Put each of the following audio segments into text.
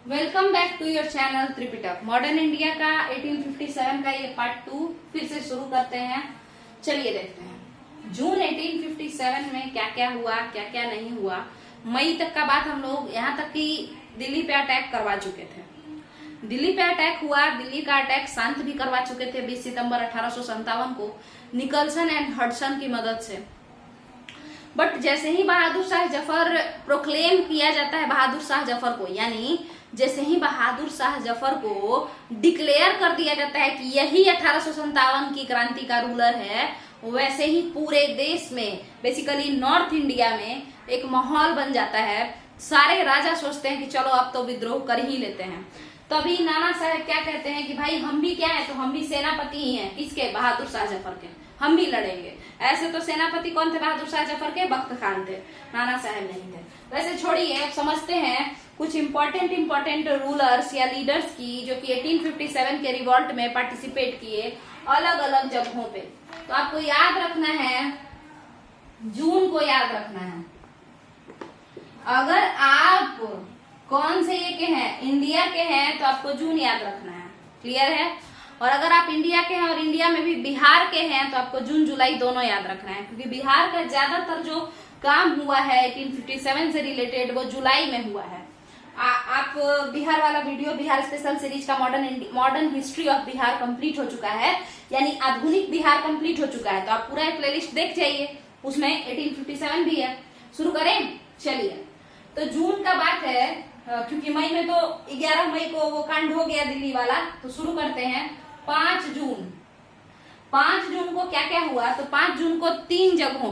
Welcome back to your channel Tripitak. Modern India का 1857 का ये पार्ट 2 फिर से शुरू करते हैं। चलिए देखते हैं जून 1857 में क्या क्या हुआ, क्या क्या नहीं हुआ। मई तक का बात हम लोग यहाँ तक कि दिल्ली पे अटैक करवा चुके थे। दिल्ली पे अटैक हुआ, दिल्ली का अटैक शांत भी करवा चुके थे 20 सितंबर 1857 को निकलसन एंड हडसन की मदद से। बट जैसे ही बहादुर शाह जफर प्रोक्लेम किया जाता है, बहादुर शाह जफर को, यानी जैसे ही बहादुर शाह जफर को डिक्लेयर कर दिया जाता है कि यही 1857 की क्रांति का रूलर है, वैसे ही पूरे देश में, बेसिकली नॉर्थ इंडिया में एक माहौल बन जाता है। सारे राजा सोचते हैं कि चलो अब तो विद्रोह कर ही लेते हैं। तभी नाना साहब क्या कहते हैं कि भाई हम भी क्या है, तो हम भी सेनापति ही हैं। किसके? बहादुर शाह जफर के। हम भी लड़ेंगे। ऐसे तो सेनापति कौन थे बहादुर शाह जफर के? बख्त खान थे, नाना साहब नहीं थे। वैसे छोड़िए, अब समझते हैं कुछ इम्पोर्टेंट रूलर्स या लीडर्स की जो कि 1857 के रिवॉल्ट में पार्टिसिपेट किए अलग अलग जगहों पे। तो आपको याद रखना है, जून को याद रखना है। अगर आप कौन से ये के हैं, इंडिया के हैं, तो आपको जून याद रखना है। क्लियर है? और अगर आप इंडिया के हैं और इंडिया में भी बिहार के हैं, तो आपको जून जुलाई दोनों याद रखना है, क्योंकि बिहार का ज्यादातर जो काम हुआ है 1857 से रिलेटेड वो जुलाई में हुआ है। आप बिहार वाला वीडियो, बिहार स्पेशल सीरीज का modern history of Bihar complete हो चुका है, यानी आधुनिक बिहार कंप्लीट हो चुका है। तो आप पूरा प्लेलिस्ट देख जाइए, उसमें 1857 भी है। शुरू करें? चलिए, तो जून का बात है, क्योंकि मई में तो 11 मई को वो कांड हो गया दिल्ली वाला। तो शुरू करते हैं 5 जून। 5 जून को क्या क्या हुआ? तो 5 जून को 3 जगहों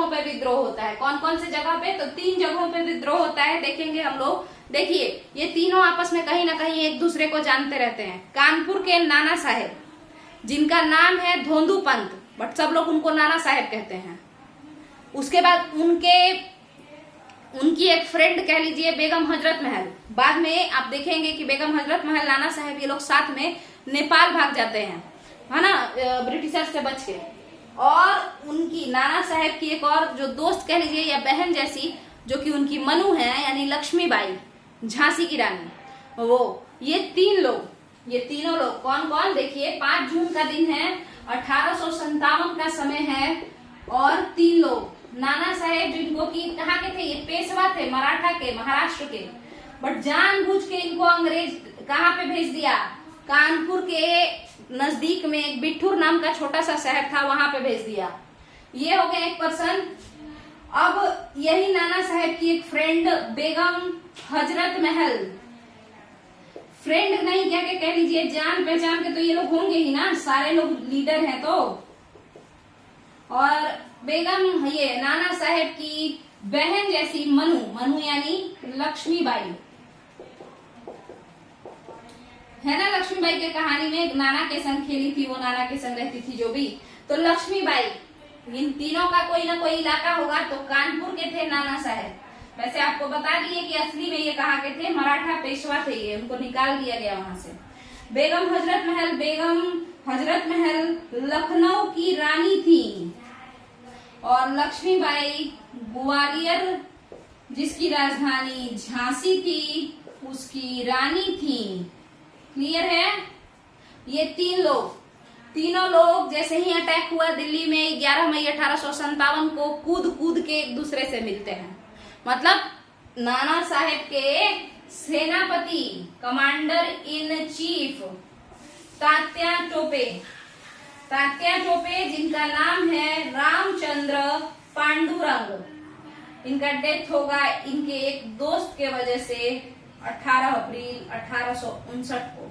पे विद्रोह होता है। कौन कौन से जगह पे? तो 3 जगहों पे विद्रोह होता है, देखेंगे हम लोग। देखिए, ये तीनों आपस में कहीं ना कहीं एक दूसरे को जानते रहते हैं। कानपुर के नाना साहेब, जिनका नाम है धोंदू पंत, बट सब लोग उनको नाना साहेब कहते हैं। उसके बाद उनकी एक फ्रेंड कह लीजिए बेगम हजरत महल। बाद में आप देखेंगे कि बेगम हजरत महल, नाना साहेब, ये लोग साथ में नेपाल भाग जाते हैं, है ना, ब्रिटिशर्स से बच के। और उनकी नाना साहेब की एक और जो दोस्त कह लीजिए या बहन जैसी, जो कि उनकी मनु है, यानी लक्ष्मीबाई, झांसी की रानी, वो ये तीनों लोग कौन कौन? देखिए, 5 जून का दिन है, 1857 का समय है, और 3 लोग नाना साहेब, जिनको कि कहाँ के थे? ये पेशवा थे, मराठा के, महाराष्ट्र के। बट जानबूझ के इनको अंग्रेज कहाँ पे भेज दिया? कानपुर के नजदीक में एक बिठूर नाम का छोटा सा शहर था, वहां पे भेज दिया। ये हो गया एक पर्सन। अब यही नाना साहेब की एक फ्रेंड बेगम हजरत महल, फ्रेंड नहीं क्या कह लीजिए, जान पहचान के तो ये लोग होंगे ही ना, सारे लोग लीडर हैं तो। और बेगम, ये नाना साहेब की बहन जैसी मनु यानी लक्ष्मीबाई, है ना। लक्ष्मीबाई के कहानी में नाना के संग खेली थी, वो नाना के संग रहती थी जो भी। तो लक्ष्मीबाई, इन तीनों का कोई ना कोई इलाका होगा। तो कानपुर के थे नाना साहेब। वैसे आपको बता दिए कि असली में ये कहाँ के थे, मराठा पेशवा थे ये, उनको निकाल दिया गया वहां से। बेगम हजरत महल लखनऊ की रानी थी, और लक्ष्मीबाई ग्वालियर, जिसकी राजधानी झांसी थी, उसकी रानी थी। क्लियर है? ये तीनों लोग जैसे ही अटैक हुआ दिल्ली में 11 मई 1857 को, कूद के एक दूसरे से मिलते हैं। मतलब नाना साहेब के सेनापति, commander in chief Tatya Tope, जिनका नाम है रामचंद्र पांडुरंग, इनका डेथ होगा इनके एक दोस्त के वजह से 18 अप्रैल 1859 को।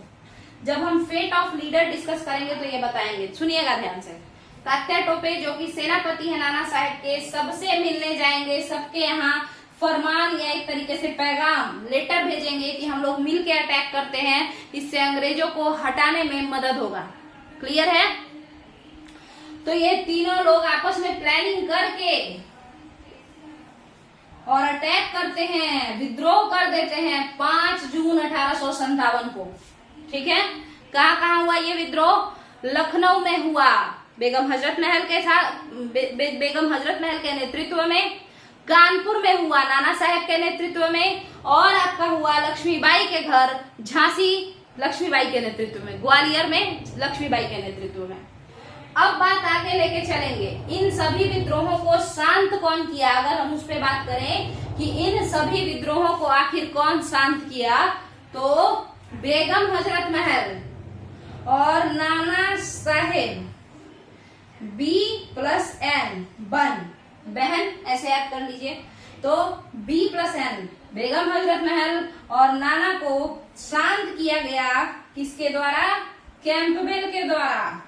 जब हम फेट ऑफ लीडर डिस्कस करेंगे तो ये बताएंगे, सुनिएगा ध्यान से। तात्या टोपे, जो कि सेनापति है नाना साहेब के, सबसे मिलने जाएंगे, सबके यहाँ फरमान या एक तरीके से पैगाम, लेटर भेजेंगे कि हम लोग मिल के अटैक करते हैं, इससे अंग्रेजों को हटाने में मदद होगा। क्लियर है? तो ये तीनों लोग आपस में प्लानिंग करके और अटैक करते हैं, विद्रोह कर देते हैं 5 जून 1857 को। ठीक है? कहाँ हुआ ये विद्रोह? लखनऊ में हुआ, बेगम हजरत महल के साथ, बेगम हजरत महल के नेतृत्व में। कानपुर में हुआ नाना साहेब के नेतृत्व में, और आपका हुआ लक्ष्मीबाई के घर झांसी लक्ष्मीबाई के नेतृत्व में, ग्वालियर में लक्ष्मीबाई के नेतृत्व में। अब बात आगे लेके चलेंगे, इन सभी विद्रोहों को शांत कौन किया? अगर हम उस पर बात करें कि इन सभी विद्रोहों को आखिर कौन शांत किया, तो बेगम हजरत महल और नाना साहेब B+N बहन ऐसे याद कर लीजिए। तो B+N बेगम हजरत महल और नाना को शांत किया गया किसके द्वारा? कैंपबेल के द्वारा।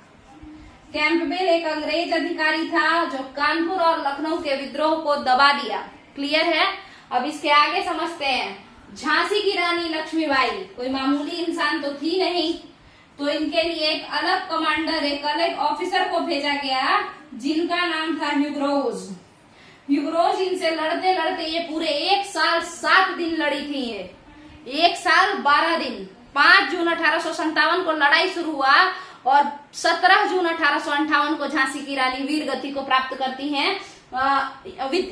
कैंपबेल एक अंग्रेज अधिकारी था जो कानपुर और लखनऊ के विद्रोह को दबा दिया। क्लियर है? अब इसके आगे समझते हैं। झांसी की रानी लक्ष्मीबाई कोई मामूली इंसान तो थी नहीं, तो इनके लिए एक अलग कमांडर, एक अलग ऑफिसर को भेजा गया जिनका नाम था ह्यूग्रोज। ह्यूग्रोज इनसे लड़ते लड़ते ये पूरे 1 साल 7 दिन लड़ी थी। ये 1 साल 12 दिन। 5 जून 1857 को लड़ाई शुरू हुआ और 17 जून 1858 को झांसी की रानी वीर गति को प्राप्त करती हैं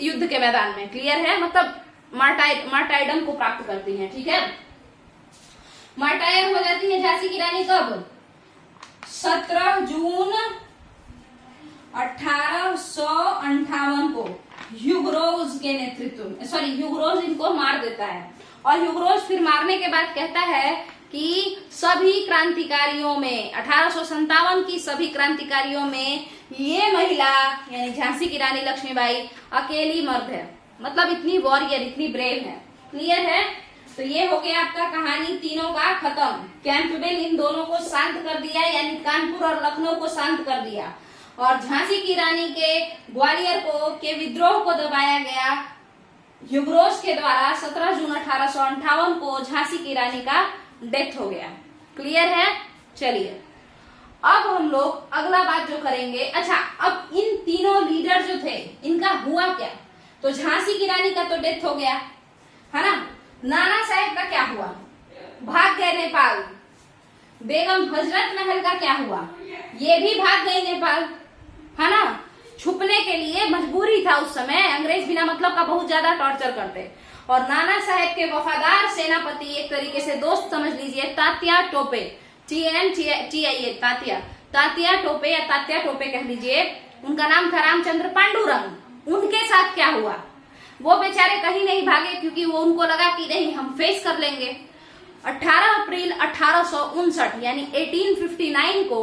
युद्ध के मैदान में। क्लियर है? मतलब मार्टाइडम को प्राप्त करती हैं। ठीक है, मार्टायर हो जाती है झांसी की रानी कब? 17 जून 1858 को ह्यूग्रोज के नेतृत्व में, ह्यूग्रोज इनको मार देता है। और ह्यूग्रोज फिर मारने के बाद कहता है कि सभी क्रांतिकारियों में 1857 की सभी क्रांतिकारियों में ये महिला यानी झांसी की रानी लक्ष्मीबाई अकेली मर्द है। मतलब इतनी वॉरियर, इतनी ब्रेव है। क्लियर है? तो ये हो गया आपका कहानी तीनों का खत्म। कैंपबेल इन दोनों को शांत कर दिया, यानी कानपुर और लखनऊ को शांत कर दिया, और झांसी की रानी के ग्वालियर के विद्रोह को दबाया गया ह्यूग्रोज के द्वारा। 17 जून 1858 को झांसी की रानी का डेथ हो गया। क्लियर है? चलिए अब हम लोग अगला बात जो करेंगे, अच्छा अब इन तीनों लीडर जो थे इनका हुआ क्या? तो झांसी की रानी का तो डेथ हो गया है ना। नाना साहेब का क्या हुआ? भाग गए नेपाल। बेगम हजरत महल का क्या हुआ? ये भी भाग गई नेपाल, है ना। छुपने के लिए मजबूरी था उस समय, अंग्रेज बिना मतलब का बहुत ज्यादा टॉर्चर करते। और नाना साहेब के वफादार सेनापति, एक तरीके से दोस्त समझ लीजिए, तात्या टोपे, TNTIA, तात्या टोपे या तात्या टोपे कह लीजिए, उनका नाम था रामचंद्र पांडुरंग। उनके साथ क्या हुआ? वो बेचारे कहीं नहीं भागे, क्योंकि वो उनको लगा कि नहीं हम फेस कर लेंगे। 18 अप्रैल 1859 यानी 1859 को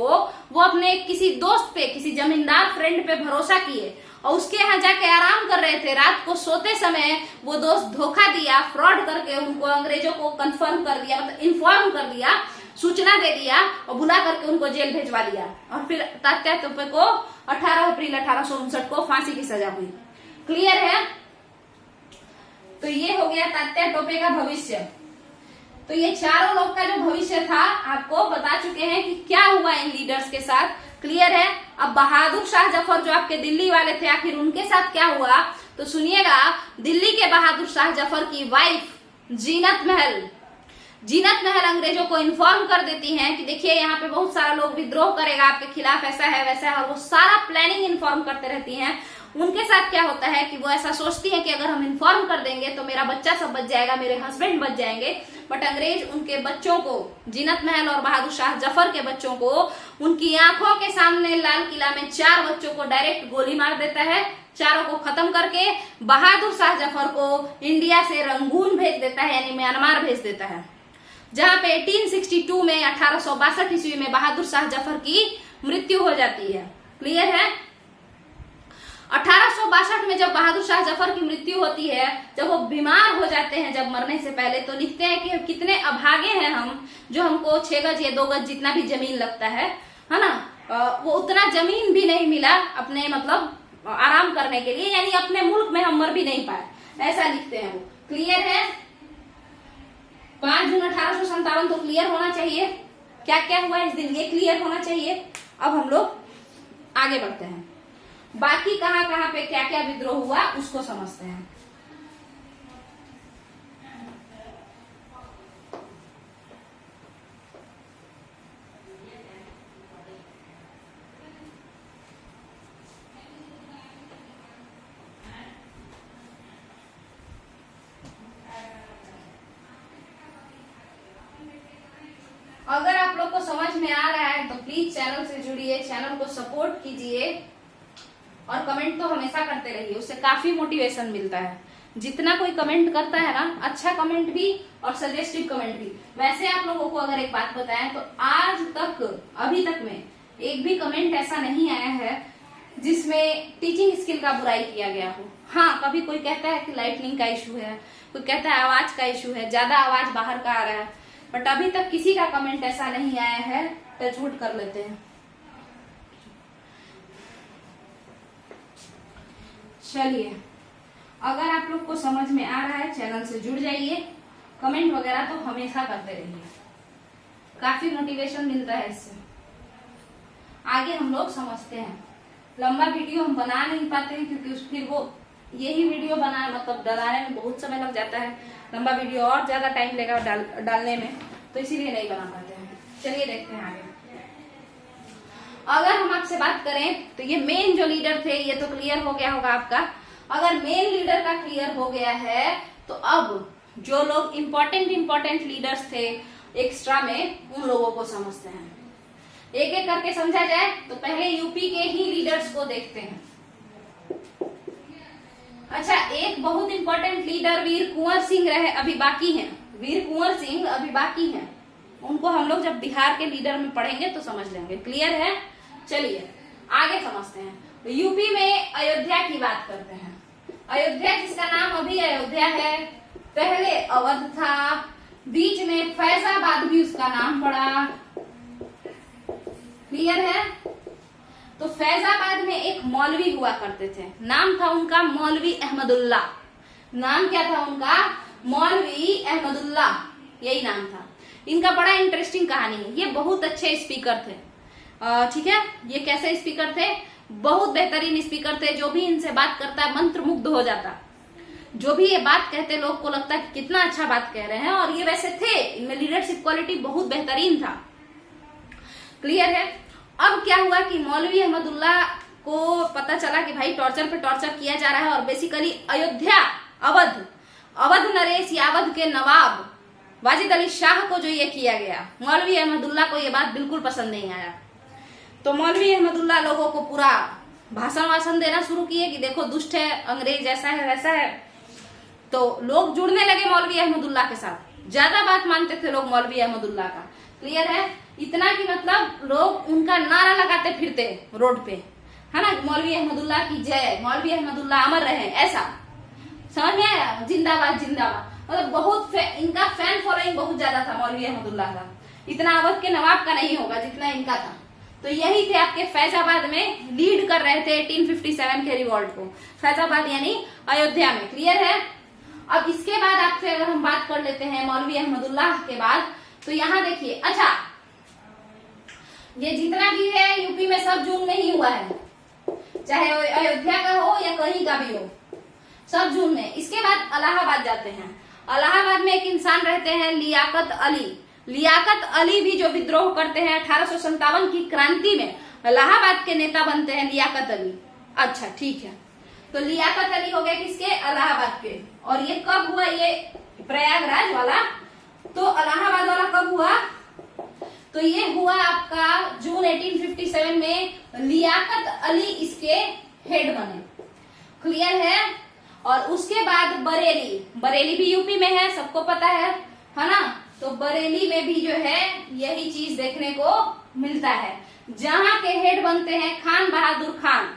वो अपने किसी दोस्त पे, किसी जमींदार फ्रेंड पे भरोसा किए और उसके यहाँ जाके आराम कर रहे थे। रात को सोते समय वो दोस्त धोखा दिया, फ्रॉड करके उनको अंग्रेजों को कंफर्म कर दिया, मतलब इन्फॉर्म कर दिया, सूचना दे दिया और बुला करके उनको जेल भेजवा दिया। और फिर तात्या टोपे को 18 अप्रैल 1859 को फांसी की सजा हुई। क्लियर है? तो ये हो गया तात्या टोपे का भविष्य। तो ये चारों लोग का जो भविष्य था आपको बता चुके हैं कि क्या हुआ इन लीडर्स के साथ। क्लियर है? अब बहादुर शाह जफर जो आपके दिल्ली वाले थे, आखिर उनके साथ क्या हुआ? तो सुनिएगा, दिल्ली के बहादुर शाह जफर की वाइफ जीनत महल अंग्रेजों को इन्फॉर्म कर देती हैं कि देखिए यहाँ पे बहुत सारा लोग विद्रोह करेगा आपके खिलाफ, ऐसा है वैसा है, और वो सारा प्लानिंग इन्फॉर्म करते रहती हैं। उनके साथ क्या होता है कि वो ऐसा सोचती है कि अगर हम इन्फॉर्म कर देंगे तो मेरा बच्चा सब बच जाएगा, मेरे हस्बैंड बच जाएंगे। बट अंग्रेज उनके बच्चों को, जीनत महल और बहादुर शाह जफर के बच्चों को, उनकी आंखों के सामने लाल किला में 4 बच्चों को डायरेक्ट गोली मार देता है। चारों को खत्म करके बहादुर शाह जफर को इंडिया से रंगून भेज देता है, यानी म्यांमार भेज देता है, जहां पे 1862 में 1862 ईस्वी में बहादुर शाह जफर की मृत्यु हो जाती है। क्लियर है? 1862 में जब बहादुर शाह जफर की मृत्यु होती है, जब वो बीमार हो जाते हैं, जब मरने से पहले, तो लिखते हैं कि कितने अभागे हैं हम, जो हमको 6 गज या 2 गज जितना भी जमीन लगता है ना, वो उतना जमीन भी नहीं मिला अपने मतलब आराम करने के लिए, यानी अपने मुल्क में हम मर भी नहीं पाए, ऐसा लिखते हैं वो। क्लियर है? 5 जून 1857 तो क्लियर होना चाहिए क्या क्या हुआ इस दिन, ये क्लियर होना चाहिए। अब हम लोग आगे बढ़ते हैं, बाकी कहां कहां पे क्या क्या विद्रोह हुआ उसको समझते हैं। अगर आप लोग को समझ में आ रहा है तो प्लीज चैनल से जुड़िए, चैनल को सपोर्ट कीजिए और कमेंट तो हमेशा करते रहिए, उससे काफी मोटिवेशन मिलता है। जितना कोई कमेंट करता है ना, अच्छा कमेंट भी और सजेस्टिव कमेंट भी। वैसे आप लोगों को अगर एक बात बताएं तो आज तक, अभी तक में एक भी कमेंट ऐसा नहीं आया है जिसमें टीचिंग स्किल का बुराई किया गया हो। हाँ, कभी कोई कहता है कि लाइटनिंग का इशू है, कोई कहता है आवाज का इशू है, ज्यादा आवाज बाहर का आ रहा है, बट अभी तक किसी का कमेंट ऐसा नहीं आया है। टचवुड कर लेते हैं। चलिए, अगर आप लोग को समझ में आ रहा है चैनल से जुड़ जाइए, कमेंट वगैरह तो हमेशा करते रहिए, काफी मोटिवेशन मिलता है इससे। आगे हम लोग समझते हैं। लंबा वीडियो हम बना नहीं पाते हैं क्योंकि फिर वो यही वीडियो बना मतलब डलाने में बहुत समय लग जाता है, लंबा वीडियो और ज्यादा टाइम लेगा डालने में, तो इसीलिए नहीं बना पाते हैं। चलिए देखते हैं आगे। अगर हम आपसे बात करें तो ये मेन जो लीडर थे, ये तो क्लियर हो गया होगा आपका। अगर मेन लीडर का क्लियर हो गया है तो अब जो लोग इम्पोर्टेंट लीडर्स थे एक्स्ट्रा में, उन लोगों को समझते हैं। एक एक करके समझा जाए तो पहले यूपी के ही लीडर्स को देखते हैं। अच्छा, एक बहुत इंपॉर्टेंट लीडर वीर कुंवर सिंह रहे, अभी बाकी हैं। वीर कुंवर सिंह अभी बाकी हैं, उनको हम लोग जब बिहार के लीडर में पढ़ेंगे तो समझ लेंगे। क्लियर है? चलिए आगे समझते हैं। यूपी में अयोध्या की बात करते हैं। अयोध्या जिसका नाम अभी अयोध्या है, पहले अवध था, बीच में फैजाबाद भी उसका नाम पड़ा। क्लियर है? तो फैजाबाद में एक मौलवी हुआ करते थे, नाम था उनका मौलवी अहमदुल्ला। नाम क्या था उनका? मौलवी अहमदुल्ला, यही नाम था। इनका बड़ा इंटरेस्टिंग कहानी है। ये बहुत अच्छे स्पीकर थे, ठीक है। ये कैसे स्पीकर थे? बहुत बेहतरीन स्पीकर थे। जो भी इनसे बात करता है मंत्र मुग्ध हो जाता। जो भी ये बात कहते लोग को लगता है कि कितना अच्छा बात कह रहे हैं, और ये वैसे थे, इनमें लीडरशिप क्वालिटी बहुत बेहतरीन था। क्लियर है? अब क्या हुआ कि मौलवी अहमदुल्ला को पता चला कि भाई टॉर्चर पे टॉर्चर किया जा रहा है, और बेसिकली अयोध्या, अवध नरेश यावध के नवाब वाजिद अली शाह को जो ये किया गया, मौलवी अहमदुल्ला को ये बात बिल्कुल पसंद नहीं आया। तो मौलवी अहमदुल्ला लोगों को पूरा भाषण देना शुरू किए कि देखो दुष्ट है, अंग्रेज ऐसा है वैसा है। तो लोग जुड़ने लगे मौलवी अहमदुल्ला के साथ, ज्यादा बात मानते थे लोग मौलवी अहमदुल्ला का। क्लियर है? इतना कि मतलब लोग उनका नारा लगाते फिरते रोड पे, है ना, मौलवी अहमदुल्ला की जय, मौलवी अहमदुल्ला अमर रहे, ऐसा। समझ में आया? जिंदाबाद जिंदाबाद। मतलब बहुत इनका फैन फॉलोइंग बहुत ज्यादा था मौलवी अहमदुल्ला का। इतना अवध के नवाब का नहीं होगा जितना इनका था। तो यही थे आपके फैजाबाद में लीड कर रहे थे 1857 के रिवॉल्ट को, फैजाबाद यानी अयोध्या में। क्लियर है? अब इसके बाद आपसे अगर हम बात कर लेते हैं मौलवी अहमदुल्ला के बाद, तो यहाँ देखिए, अच्छा ये जितना भी है यूपी में सब जून में ही हुआ है, चाहे अयोध्या का हो या कहीं का भी हो, सब जून में। इसके बाद इलाहाबाद जाते हैं। इलाहाबाद में एक इंसान रहते हैं लियाकत अली। लियाकत अली भी जो विद्रोह करते हैं 1857 की क्रांति में, इलाहाबाद के नेता बनते हैं लियाकत अली। अच्छा ठीक है, तो लियाकत अली हो गए किसके? इलाहाबाद के। और ये कब हुआ? ये प्रयागराज वाला। तो इलाहाबाद वाला कब हुआ? तो ये हुआ आपका जून 1857 में। लियाकत अली इसके हेड बने। क्लियर है? और उसके बाद बरेली भी यूपी में है, सबको पता है ना। तो बरेली में भी जो है यही चीज देखने को मिलता है, जहां के हेड बनते हैं खान बहादुर खान।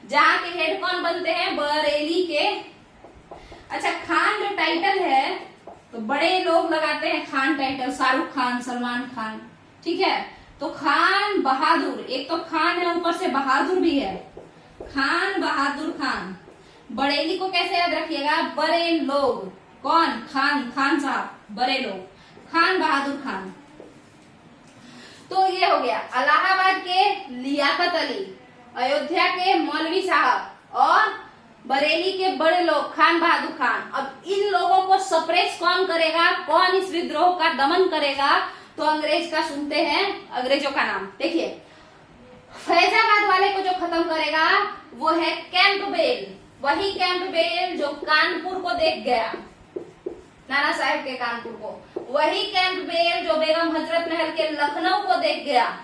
जहां के हेड कौन बनते हैं? बरेली के। अच्छा, खान जो टाइटल है तो बड़े लोग लगाते हैं खान टाइटल, शाहरुख खान, सलमान खान, ठीक है। तो खान बहादुर, एक तो खान है ऊपर से बहादुर भी है, खान बहादुर खान। बरेली को कैसे याद रखिएगा? बड़े लोग। कौन? खान साहब, बड़े लोग, खान बहादुर खान। तो ये हो गया इलाहाबाद के लियाकत अली, अयोध्या के मौलवी साहब, और बरेली के बड़े लोग खान बहादुर खान। अब इन लोगों को सप्रेस कौन करेगा? कौन इस विद्रोह का दमन करेगा? तो अंग्रेज का सुनते हैं, अंग्रेजों का नाम देखिए। फैजाबाद वाले को जो खत्म करेगा वो है कैंपबेल, वही कैंपबेल जो कानपुर को देख गया। नाना साहेब के कानपुर को। वही कैंपबेल जो बेगम हजरत महल के लखनऊ को देख गया,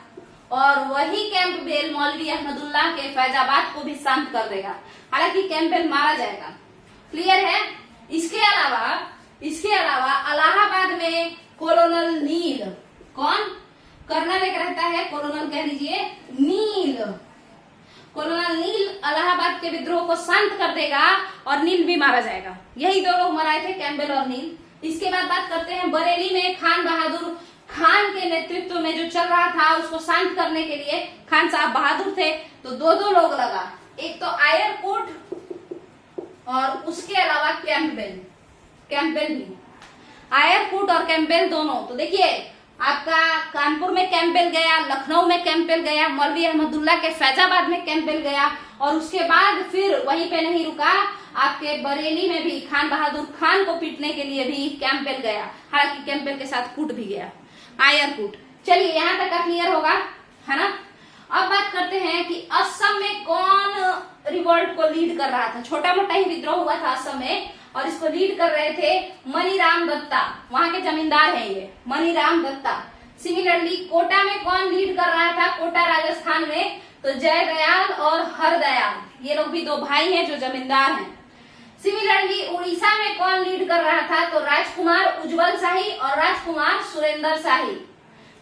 और वही कैंपबेल मौलवी अहमदुल्लाह के फैजाबाद को भी शांत कर देगा। हालांकि कैंपबेल मारा जाएगा। क्लियर है। इसके अलावा इलाहाबाद में कोलोनल नील, कौन कर्नल एक रहता है, कोलोनल कह लीजिए नील, कोलोनल नील इलाहाबाद के विद्रोह को शांत कर देगा और नील भी मारा जाएगा। यही दो लोग मराए थे, कैंपबेल और नील। इसके बाद बात करते हैं बरेली में खान बहादुर खान के नेतृत्व में जो चल रहा था उसको शांत करने के लिए खान साहब बहादुर थे, तो दो लोग लगा, एक तो आयरकोट और उसके अलावा कैंपबेल भी, आयरकोट और कैंपबेल दोनों। तो देखिए आपका कानपुर में कैंपबेल गया, लखनऊ में कैंपबेल गया, मौलवी अहमदुल्ला के फैजाबाद में कैंपबेल गया, और उसके बाद फिर वहीं पे नहीं रुका, आपके बरेली में भी खान बहादुर खान को पीटने के लिए भी कैंपबेल गया। हालांकि कैंपबेल के साथ कूट भी गया, आयरकूट। चलिए यहाँ तक का क्लियर होगा, है ना। अब बात करते हैं कि असम में कौन रिवोल्ट को लीड कर रहा था। छोटा मोटा ही विद्रोह हुआ था असम में, और इसको लीड कर रहे थे मनीराम दत्ता, वहां के जमींदार हैं ये, मनीराम दत्ता। सिमिलरली कोटा में कौन लीड कर रहा था, कोटा राजस्थान में, तो जयदयाल और हरदयाल, ये लोग भी दो भाई हैं जो जमींदार हैं। सिमिलरली उड़ीसा में कौन लीड कर रहा था, तो राजकुमार उज्जवल शाही और राजकुमार सुरेंद्र शाही।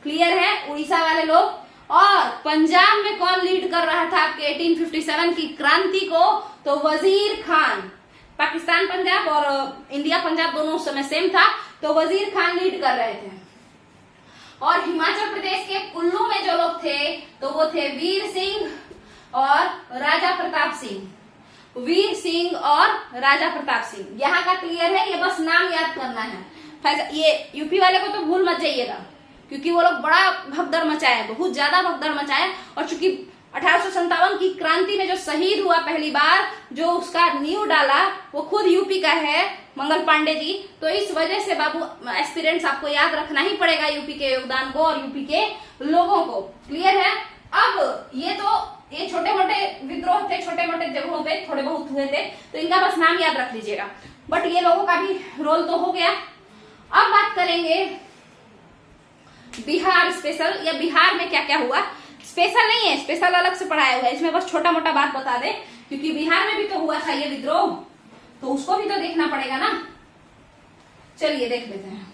क्लियर है, उड़ीसा वाले लोग। और पंजाब में कौन लीड कर रहा था आपके 1857 की क्रांति को, तो वजीर खान। पाकिस्तान पंजाब और इंडिया पंजाब दोनों उस समय सेम था, तो वजीर खान लीड कर रहे थे। और हिमाचल प्रदेश के कुल्लू में जो लोग थे तो वो थे वीर सिंह और राजा प्रताप सिंह, वीर सिंह और राजा प्रताप सिंह। यहाँ का क्लियर है, ये बस नाम याद करना है। ये यूपी वाले को तो भूल मत जाइएगा, क्योंकि वो लोग बड़ा भगदड़ मचाए, बहुत ज्यादा भगदड़ मचाए। और चूंकि 1857 की क्रांति में जो शहीद हुआ पहली बार, जो उसका नींव डाला, वो खुद यूपी का है, मंगल पांडे जी। तो इस वजह से बाबू एस्पिरेंट्स आपको याद रखना ही पड़ेगा यूपी के योगदान को और यूपी के लोगों को। क्लियर है। अब ये छोटे मोटे विद्रोह थे, छोटे मोटे जगहों पे थोड़े बहुत हुए थे, तो इनका बस नाम याद रख लीजिएगा। बट ये लोगों का भी रोल तो हो गया। अब बात करेंगे बिहार स्पेशल, या बिहार में क्या क्या हुआ। स्पेशल नहीं है, स्पेशल अलग से पढ़ाया हुआ है, इसमें बस छोटा मोटा बात बता दे, क्योंकि बिहार में भी तो हुआ था ये विद्रोह, तो उसको भी तो देखना पड़ेगा ना। चलिए देख लेते हैं।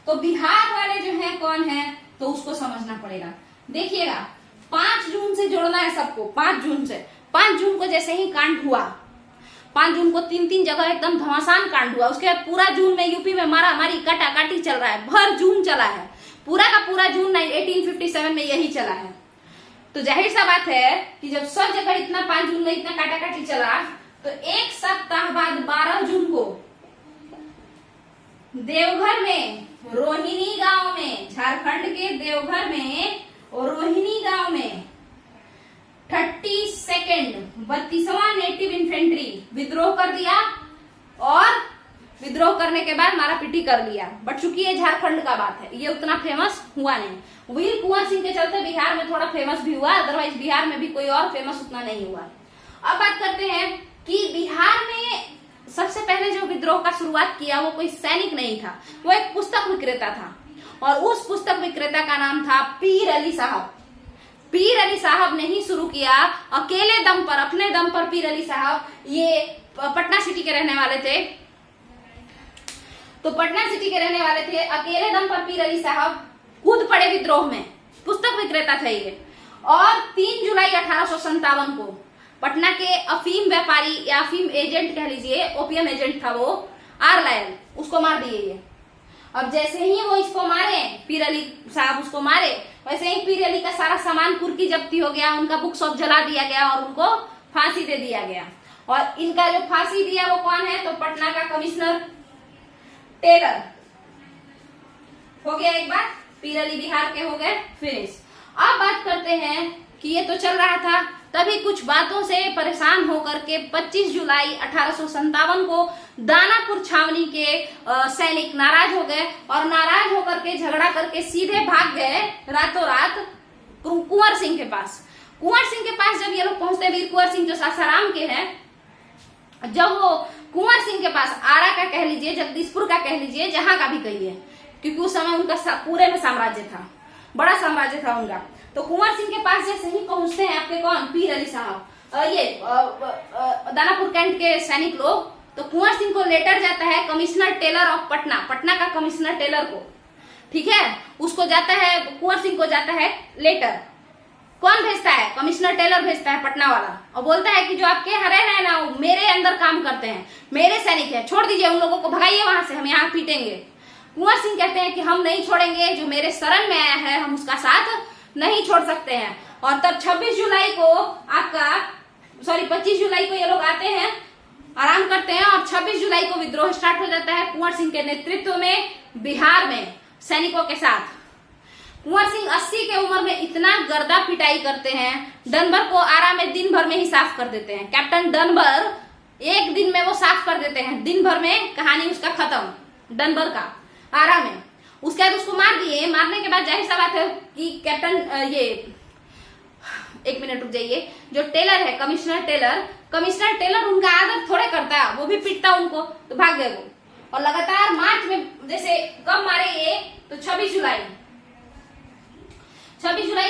तो बिहार वाले जो हैं कौन है, तो उसको समझना पड़ेगा। देखिएगा 5 जून से जोड़ना है सबको, 5 जून से। 5 जून को जैसे ही कांड हुआ, 5 जून को 3 जगह एकदम घमासान कांड हुआ। उसके बाद पूरा जून में यूपी में मारा मारी काटा काटी चल रहा है, भर जून चला है, पूरा का पूरा जून 1857 में यही चला है। तो जाहिर सा बात है कि जब सब जगह इतना 5 जून में इतना काटा काटी चला, तो एक सप्ताह बाद 12 जून को देवघर में, रोहिणी गांव में, झारखंड के देवघर में और रोहिणी गांव में 32वां नेटिव इन्फेंट्री विद्रोह कर दिया, और विद्रोह करने के बाद मारा पीटी कर लिया। बट चूंकि ये झारखंड का बात है, ये उतना फेमस हुआ नहीं। वीर कुंवर सिंह के चलते बिहार में थोड़ा फेमस भी हुआ, अदरवाइज बिहार में भी कोई और फेमस उतना नहीं हुआ। अब बात करते हैं कि बिहार में सबसे पहले जो विद्रोह का शुरुआत किया वो कोई सैनिक नहीं था, वो एक पुस्तक विक्रेता था, और उस पुस्तक विक्रेता का नाम था पीर अली साहब। पीर अली साहब ने ही शुरू किया, अकेले दम पर, अपने दम पर। पीर अली साहब ये पटना सिटी के रहने वाले थे, तो पटना सिटी के रहने वाले थे, अकेले दम पर पीर अली साहब कूद पड़े विद्रोह में, पुस्तक विक्रेता थे ये। और 3 जुलाई 1857 को पटना के अफीम व्यापारी या अफीम एजेंट कह लीजिए, ओपीएम एजेंट था वो, आर लायल, उसको मार दिए ये। अब जैसे ही वो इसको मारे, पीर अली साहब उसको मारे, वैसे ही पीर अली का सारा सामान कुर्की जब्ती हो गया, उनका बुक शॉप जला दिया गया और उनको फांसी दे दिया गया। और इनका जो फांसी दिया वो कौन है, तो पटना का कमिश्नर टेलर। हो गया एक बात, पीर अली बिहार के हो गए फिनिश। अब बात करते हैं कि ये तो चल रहा था, तभी कुछ बातों से परेशान होकर के 25 जुलाई 1857 को दानापुर छावनी के सैनिक नाराज हो गए, और नाराज होकर के झगड़ा करके सीधे भाग गए रातों रात कुंवर सिंह के पास। कुंवर सिंह के पास जब ये लोग पहुंचते, वीर कुंवर सिंह जो सासाराम के हैं, जब वो कुंवर सिंह के पास आरा का कह लीजिए, जगदीशपुर का कह लीजिए, जहां का भी कहिए, क्योंकि उस समय उनका पूरे में साम्राज्य था, बड़ा साम्राज्य था उनका। तो कुंवर सिंह के पास जैसे ही पहुंचते हैं आपके कौन, पीर अली साहब, ये दानापुर कैंट के सैनिक लोग, तो कुंवर सिंह को लेटर जाता है commissioner Taylor of Patna, Patna का कमिश्नर टेलर को, ठीक है, उसको जाता है, कुंवर सिंह को जाता है लेटर। कौन भेजता है, कमिश्नर टेलर भेजता है पटना वाला, और बोलता है कि जो आपके हरे हैं ना, वो मेरे अंदर काम करते हैं, मेरे सैनिक हैं, छोड़ दीजिए उन लोगों को, भगाइए वहां से, हम यहाँ पीटेंगे। कुंवर सिंह कहते हैं कि हम नहीं छोड़ेंगे, जो मेरे शरण में आया है हम उसका साथ नहीं छोड़ सकते हैं। और तब 26 जुलाई को आपका 25 जुलाई को ये लोग आते हैं, आराम करते हैं, और 26 जुलाई को विद्रोह स्टार्ट हो जाता है कुंवर सिंह के नेतृत्व में बिहार में सैनिकों के साथ। कुंवर सिंह 80 के उम्र में इतना गर्दा पिटाई करते हैं, डनबर को आरा में दिन भर में ही साफ कर देते हैं। कैप्टन डनबर एक दिन में वो साफ कर देते हैं, दिन भर में कहानी उसका खत्म, डनबर का आरा में। उसके बाद उसको मार दिए, मारने के बाद जाहिर सा बात है कि कैप्टन ये एक मिनट रुक जाइए, जो टेलर है कमिश्नर टेलर उनका आदर थोड़े करता, वो भी पीटता उनको, तो भाग गए वो। और लगातार मार्च में जैसे कब मारे ये, तो 26 जुलाई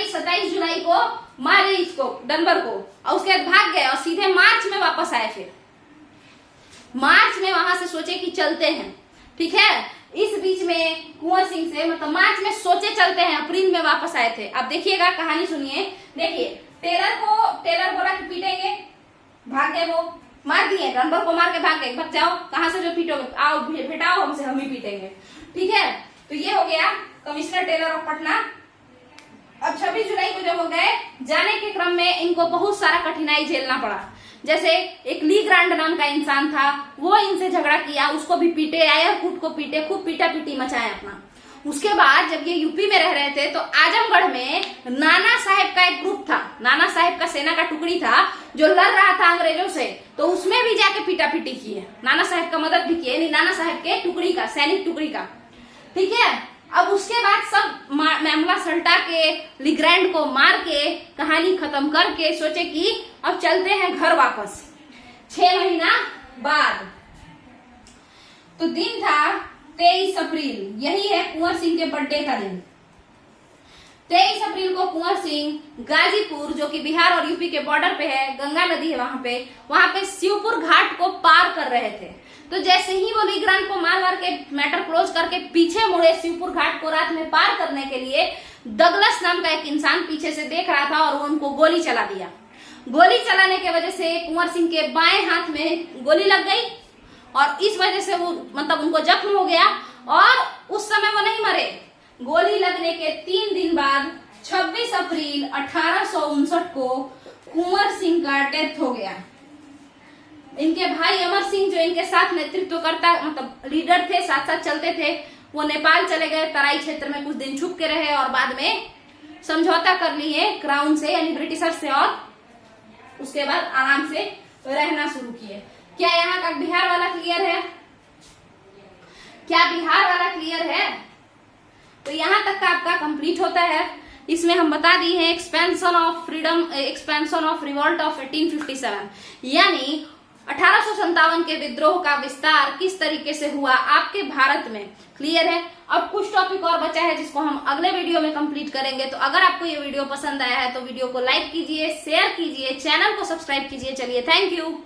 27 जुलाई को मारे इसको, डनबर को, और उसके बाद भाग गए और सीधे मार्च में वापस आए। फिर मार्च में वहां से सोचे कि चलते हैं, ठीक है। इस बीच में कुंवर सिंह से मतलब मार्च में सोचे चलते हैं, अप्रैल में वापस आए थे। अब देखिएगा कहानी सुनिए, देखिए टेलर बोला कि पीटेंगे, भाग गए वो, मार दिए, डनबर को मार के भाग गए, भाग जाओ, कहां से जो पीटोगे, आओ भेटाओ हमसे, हम ही पीटेंगे, ठीक है। तो ये हो गया कमिश्नर टेलर ऑफ पटना। अब 26 जुलाई को जब हो गए, जाने के क्रम में इनको बहुत सारा कठिनाई झेलना पड़ा। जैसे एक ली ग्रांड नाम का इंसान था, वो इनसे झगड़ा किया, उसको भी पीटे, आयरकूट को पीटे, खूब पीटा पीटी मचाए अपना। उसके बाद जब ये यूपी में रह रहे थे, तो आजमगढ़ में नाना साहेब का एक ग्रुप था, नाना साहेब का सेना का टुकड़ी था जो लड़ रहा था अंग्रेजों से, तो उसमें भी जाके पीटा पीटी की है, नाना साहेब का मदद भी की है, नाना साहेब के टुकड़ी का, सैनिक टुकड़ी का, ठीक है। अब उसके बाद सब मामला सल्टा के, लिग्रैंड को मार के, कहानी खत्म करके सोचे कि अब चलते हैं घर वापस। 6 महीना बाद, तो दिन था 23 अप्रैल, यही है कुंवर सिंह के बर्थडे का दिन। 23 अप्रैल को कुंवर सिंह गाजीपुर, जो कि बिहार और यूपी के बॉर्डर पे है, गंगा नदी है वहां पे शिवपुर घाट को पार कर रहे थे। तो जैसे ही वो लीग्रांड को मार के मैटर क्लोज करके पीछे मुड़े शिवपुर घाट को रात में पार करने के लिए, डगलस नाम का एक इंसान पीछे से देख रहा था और वो उनको गोली चला दिया। गोली चलाने की वजह से कुंवर सिंह के बाएं हाथ में गोली लग गई और इस वजह से वो मतलब उनको जख्म हो गया, और उस समय वो नहीं मरे। गोली लगने के 3 दिन बाद 26 अप्रैल 1859 को कुंवर सिंह का डेथ हो गया। इनके भाई अमर सिंह, जो इनके साथ नेतृत्व करता मतलब लीडर थे, साथ साथ चलते थे, वो नेपाल चले गए, तराई क्षेत्र में कुछ दिन छुप के रहे और बाद में समझौता कर लिए क्राउन से यानी ब्रिटिशर से, और उसके बाद आराम से रहना शुरू किए। क्या यहाँ का बिहार वाला क्लियर है? क्या बिहार वाला क्लियर है? तो यहाँ तक का आपका कंप्लीट होता है। इसमें हम बता दी है expansion of freedom, expansion of revolt of 1857, यानी 1857 के विद्रोह का विस्तार किस तरीके से हुआ आपके भारत में। क्लियर है? अब कुछ टॉपिक और बचा है जिसको हम अगले वीडियो में कंप्लीट करेंगे। तो अगर आपको ये वीडियो पसंद आया है तो वीडियो को लाइक कीजिए, शेयर कीजिए, चैनल को सब्सक्राइब कीजिए। चलिए, थैंक यू।